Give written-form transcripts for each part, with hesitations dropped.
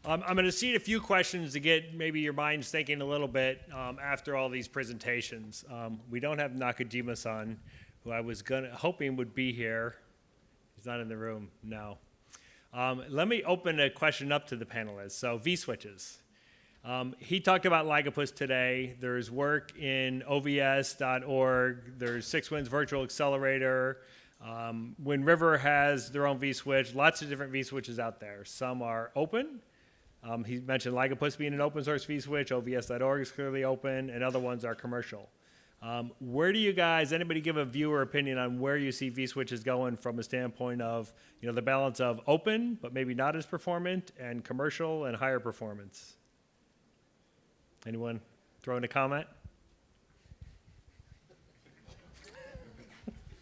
I'm going to seed a few questions to get maybe your minds thinking a little bit after all these presentations. We don't have Nakajima-san, who I was hoping would be here. He's not in the room, no. Let me open a question up to the panelists. So vSwitches. He talked about Ligapus today. There's work in ovs.org. There's Six Winds Virtual Accelerator. Wind River has their own vSwitch. Lots of different vSwitches out there. Some are open. He mentioned Ligapus being an open source vSwitch. ovs.org is clearly open, and other ones are commercial. Where do you guys, anybody give a view or opinion on where you see vSwitches going from a standpoint of, the balance of open, but maybe not as performant, and commercial and higher performance? Anyone throw in a comment?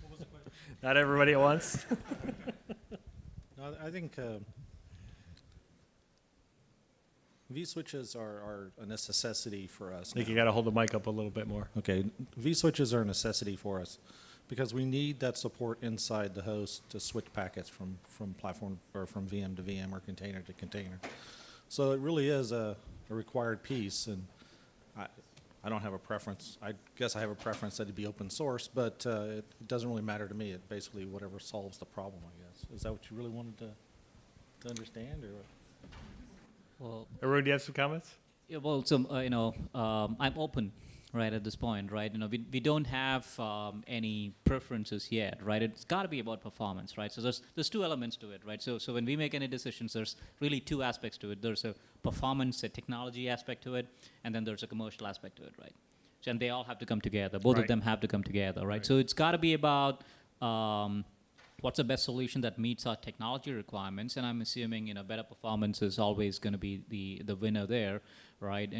What was the question? Not everybody at once. No, I think vSwitches are a necessity for us. I think now. you got to hold the mic up a little bit more. Okay, vSwitches are a necessity for us because we need that support inside the host to switch packets from platform or from VM to VM or container to container. So it really is a required piece, and I don't have a preference. I guess I have a preference that it be open source, but it doesn't really matter to me. It basically whatever solves the problem, I guess. Is that what you really wanted to understand, or? Well, Arun, do you have some comments? yeah, well, so I'm open, right, at this point, right? We don't have any preferences yet, right? It's got to be about performance, right? So there's two elements to it, right? So when we make any decisions, there's really two aspects to it. There's a performance, a technology aspect to it, and then there's a commercial aspect to it, right? So, and they all have to come together. Both of them have to come together, right? So it's got to be about what's the best solution that meets our technology requirements, and I'm assuming better performance is always going to be the winner there, right?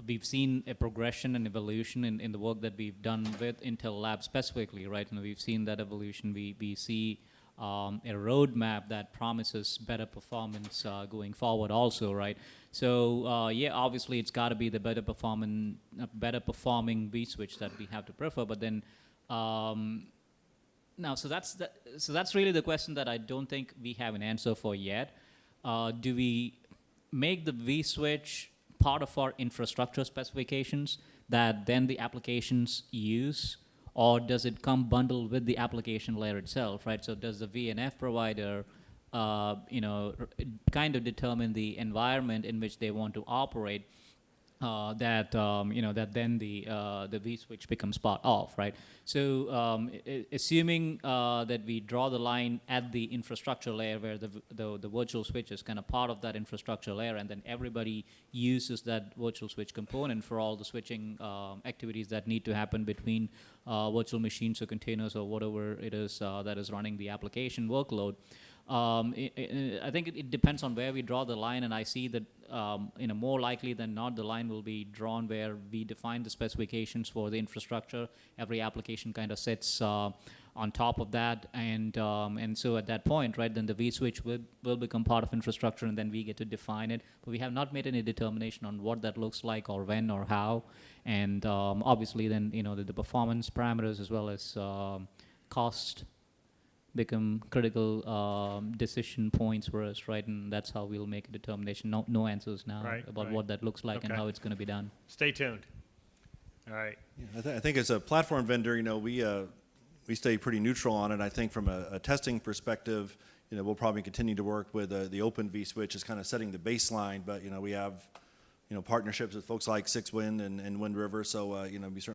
We've seen a progression and evolution in the work that we've done with Intel Labs specifically, right? We've seen that evolution. We see a roadmap that promises better performance going forward also, right? So yeah, obviously it's got to be the better performing vSwitch that we have to prefer, but then now, so that's really the question that I don't think we have an answer for yet. Do we make the vSwitch part of our infrastructure specifications that then the applications use, or does it come bundled with the application layer itself, right? So does the VNF provider, kind of determine the environment in which they want to operate? That then the vSwitch becomes part of, right? So assuming that we draw the line at the infrastructure layer where the virtual switch is kind of part of that infrastructure layer, and then everybody uses that virtual switch component for all the switching activities that need to happen between virtual machines or containers or whatever it is that is running the application workload. I think it depends on where we draw the line, and I see that more likely than not, the line will be drawn where we define the specifications for the infrastructure. Every application kind of sits on top of that, and so at that point, right, then the vSwitch will become part of infrastructure, and then we get to define it. But we have not made any determination on what that looks like, or when, or how, and obviously then the performance parameters as well as cost become critical decision points for us, right? And that's how we'll make a determination. No answers now about what that looks like and how it's going to be done. Stay tuned. All right. Yeah, I think as a platform vendor, we stay pretty neutral on it. I think from a testing perspective, we'll probably continue to work with the open vSwitch as kind of setting the baseline. But we have partnerships with folks like Six Wind and Wind River, so we certainly